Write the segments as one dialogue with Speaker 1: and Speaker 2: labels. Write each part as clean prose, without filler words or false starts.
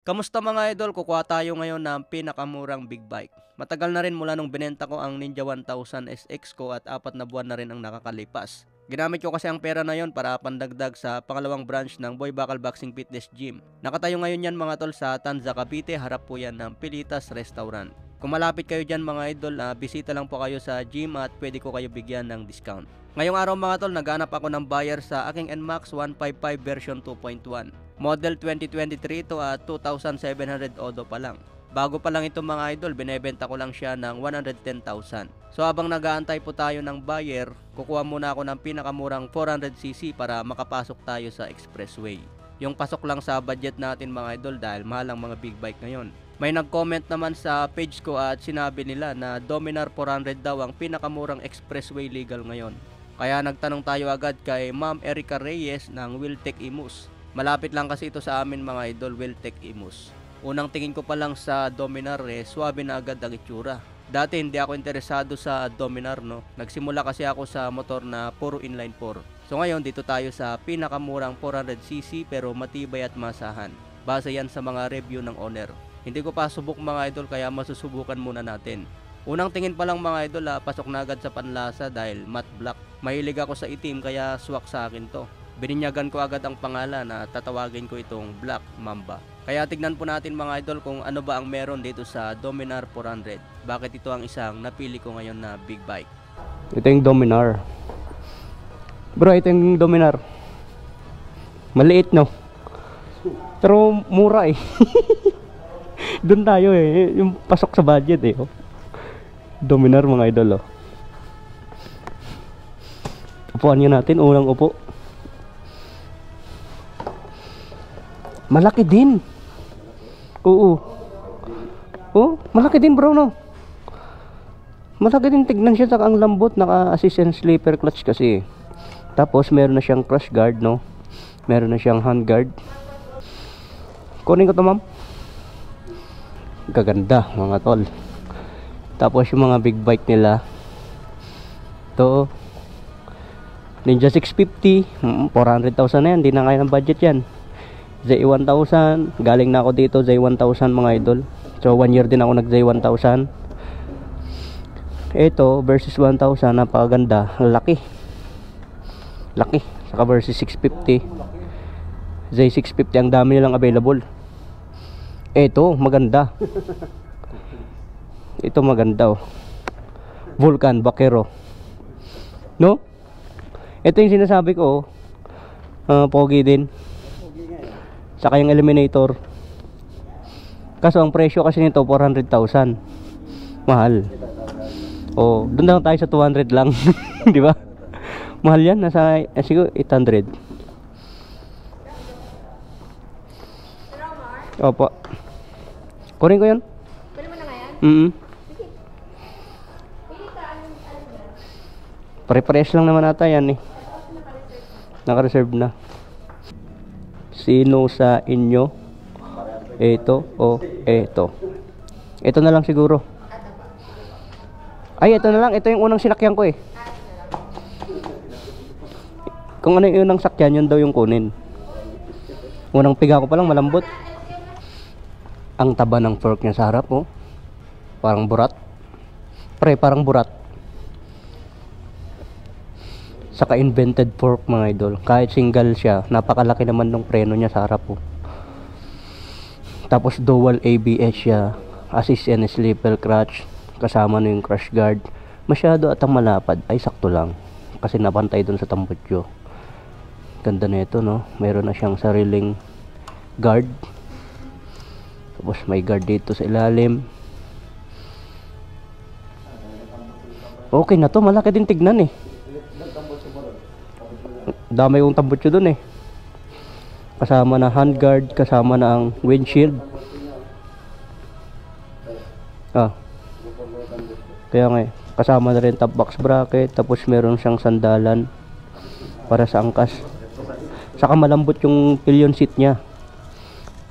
Speaker 1: Kamusta mga idol? Kukuha tayo ngayon ng pinakamurang big bike. Matagal na rin mula nung binenta ko ang Ninja 1000 SX ko at 4 na buwan na rin ang nakakalipas. Ginamit ko kasi ang pera na yon para pandagdag sa pangalawang branch ng Boy Bakal Boxing Fitness Gym. Nakatayo ngayon yan mga tol sa Tanza, Cavite, harap po yan ng Pilitas Restaurant. Kung malapit kayo dyan mga idol, bisita lang po kayo sa gym at pwede ko kayo bigyan ng discount. Ngayong araw mga tol, naghanap ako ng buyer sa aking NMAX 155 version 2.1. Model 2023 to at 2,700 odo pa lang. Bago pa lang ito mga idol, binebenta ko lang siya ng 110,000. So habang nag-aantay po tayo ng buyer, kukuha muna ako ng pinakamurang 400cc para makapasok tayo sa expressway. Yung pasok lang sa budget natin mga idol dahil mahal ang mga big bike ngayon. May nag-comment naman sa page ko at sinabi nila na Dominar 400 daw ang pinakamurang expressway legal ngayon. Kaya nagtanong tayo agad kay Ma'am Erica Reyes ng Wiltec Imus. Malapit lang kasi ito sa amin mga idol, Wiltec Imus. Unang tingin ko pa lang sa Dominar swabe na agad ang itsura. Dati hindi ako interesado sa Dominar no. Nagsimula kasi ako sa motor na puro inline 4. So ngayon dito tayo sa pinakamurang 400cc pero matibay at masahan. Base yan sa mga review ng owner. Hindi ko pa subok mga idol kaya masusubukan muna natin. Unang tingin pa lang mga idol pasok na agad sa panlasa dahil matte black. Mahilig ako sa itim kaya swak sa akin to. Bininyagan ko agad ang pangalan na tatawagin ko itong Black Mamba. Kaya tignan po natin mga idol kung ano ba ang meron dito sa Dominar 400. Bakit ito ang isang napili ko ngayon na big bike.
Speaker 2: Ito yung Dominar. Bro, ito yung Dominar. Maliit no? Pero mura eh. Doon tayo eh. Yung pasok sa budget eh. Dominar mga idol oh. Upuan nyo natin. Unang upo. Malaki din. Oo. Oh, malaki din bro no. Malaki din, tignan siya, ang lambot, naka-assist and sleeper clutch kasi. Tapos meron na siyang crash guard no. Meron na siyang hand guard. Kunin ko to ma'am. Gaganda mga tol. Tapos yung mga big bike nila. To Ninja 650, 400,000 na yan, di na kaya ng budget yan. Z1000, galing na ako dito Z1000 mga idol. So 1 year din ako nag Z1000. Ito versus 1000, napakaganda, laki. Laki, saka versus 650. Z650 ang dami nilang available. Ito maganda. Ito maganda oh. Vulcan Vaquero. No? Ito yung sinasabi ko oh. Pogi din. Saka yung Eliminator. Kaso ang presyo kasi nito 400,000. Mahal. Oh, doon lang tayo sa 200 lang, 'di ba? Mahal 'yan, nasa siguro 800. Opo. Kunin ko 'yan.
Speaker 3: Kunin mo na nga yan?
Speaker 2: Pare-pares lang naman ata 'yan eh. Naka-reserve na. Sino sa inyo? Ito o ito? Ito na lang siguro. Ay, ito na lang. Ito yung unang sinakyan ko eh. Kung ano yung unang sakyan, yun daw yung kunin. Unang piga ko pa lang, malambot. Ang taba ng fork niya sa harap oh. Parang burat. Pre, parang burat. Saka invented fork mga idol. Kahit single siya, napakalaki naman ng preno niya sa harap oh. Tapos dual ABS siya, assist and sleeper clutch, kasama na yung crash guard. Masyado atang malapad, ay sakto lang kasi napantay dun sa tambutso. Ganda na ito no. Meron na siyang sariling guard. Tapos may guard dito sa ilalim. Okay na to, malaki din tignan eh. Dami yung tambutso dun eh. Kasama na handguard, kasama na ang windshield. Kaya nga eh, kasama na rin top box bracket. Tapos meron siyang sandalan para sa angkas. Saka malambot yung pillion seat niya.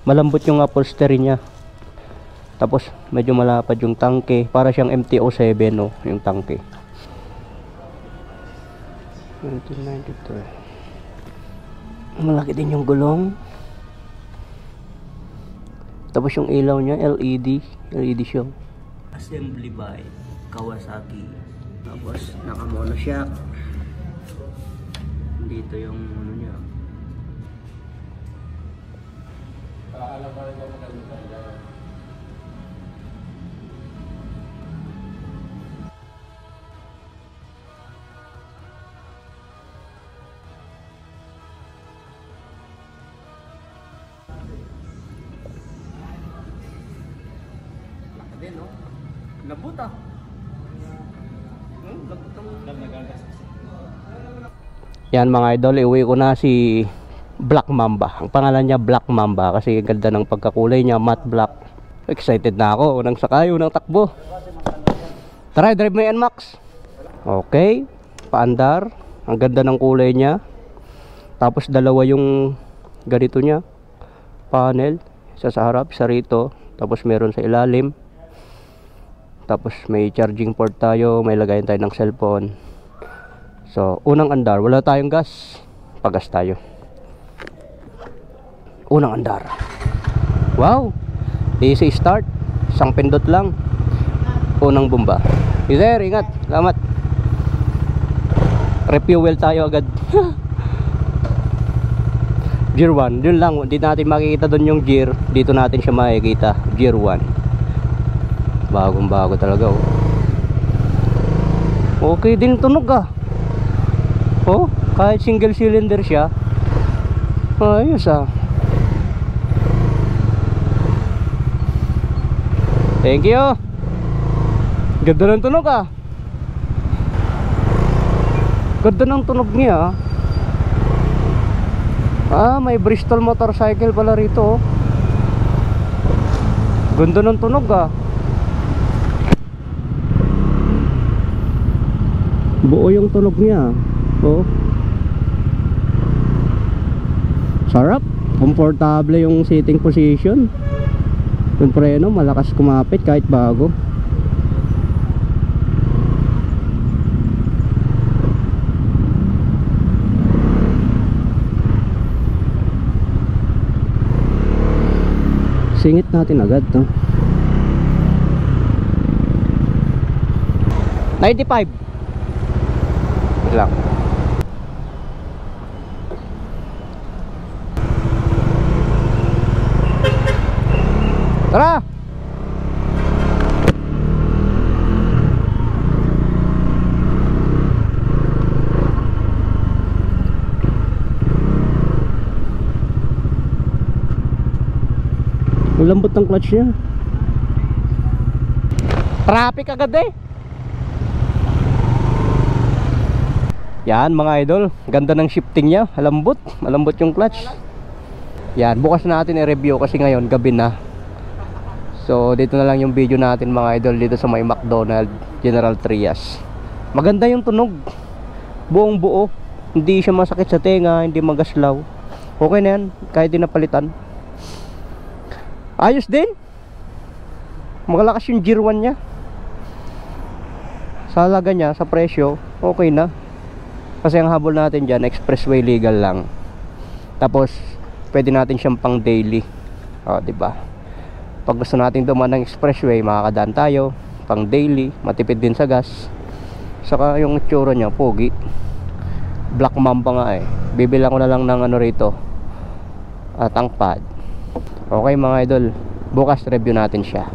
Speaker 2: Malambot yung upholstery niya. Tapos medyo malapad yung tangke. Para siyang MT-07 no, yung tangke. 1993. Malaki din yung gulong. Tapos yung ilaw niya, LED siya. Assembly by Kawasaki. Tapos naka-mono shock. Dito yung ano niya.
Speaker 1: Din, no? Labot ah. Labot ang nagagas.
Speaker 2: Yan mga idol, iuwi ko na si Black Mamba. Ang pangalan niya Black Mamba kasi ganda ng pagkakulay niya, matte black. Excited na ako nang sakayo ng takbo. Tara, drive mo yan, Max. Okay, paandar. Ang ganda ng kulay niya. Tapos dalawa yung ganito niya, panel. Isa sa harap, isa rito. Tapos meron sa ilalim. Tapos may charging port tayo, may lagayan tayo ng cellphone. So, unang andar, wala tayong gas. Pagas tayo. Unang andar. Wow! Easy start. Isang pindot lang. Unang bomba. Sir, ingat. Salamat. Refuel tayo agad. Gear 1. Yun lang. Hindi natin makikita doon yung gear. Dito natin siya makikita. Gear 1. Bagong bago talaga, oh. Okay din tunog, ah. Oh, kahit single cylinder siya. Ayos, ah. Thank you. Ganda ng tunog, ah. Ganda ng tunog niya, ah. May Bristol motorcycle pala rito, oh. Ganda ng tunog, ah. Buo yung tunog niya, oh. Sarap, komportable yung sitting position. Yung preno malakas kumapit kahit bago. Singit natin agad, no? 95 lang. Tara. Ang lambot ng clutch niya. Traffic agad eh. Yan mga idol, ganda ng shifting niya, malambot yung clutch. Yan, bukas natin i-review kasi ngayon gabi na. So dito na lang yung video natin mga idol, dito sa may McDonald General Trias. Maganda yung tunog, buong buo, hindi siya masakit sa tenga, hindi magaslaw. Okay na yan, kahit di napalitan. Ayos din, magalakas yung Gear 1 niya. Sa halaga niya, sa presyo, okay na. Kasi ang habol natin dyan, expressway legal lang. Tapos pwede natin siyang pang daily, diba? Pag gusto natin dumaan ng expressway, makakadaan tayo. Pang daily, matipid din sa gas. Saka yung itsura niya, pogi. Black Mamba nga eh. Bibilang ko na lang ng ano rito, tank pad. Okay mga idol, bukas review natin siya.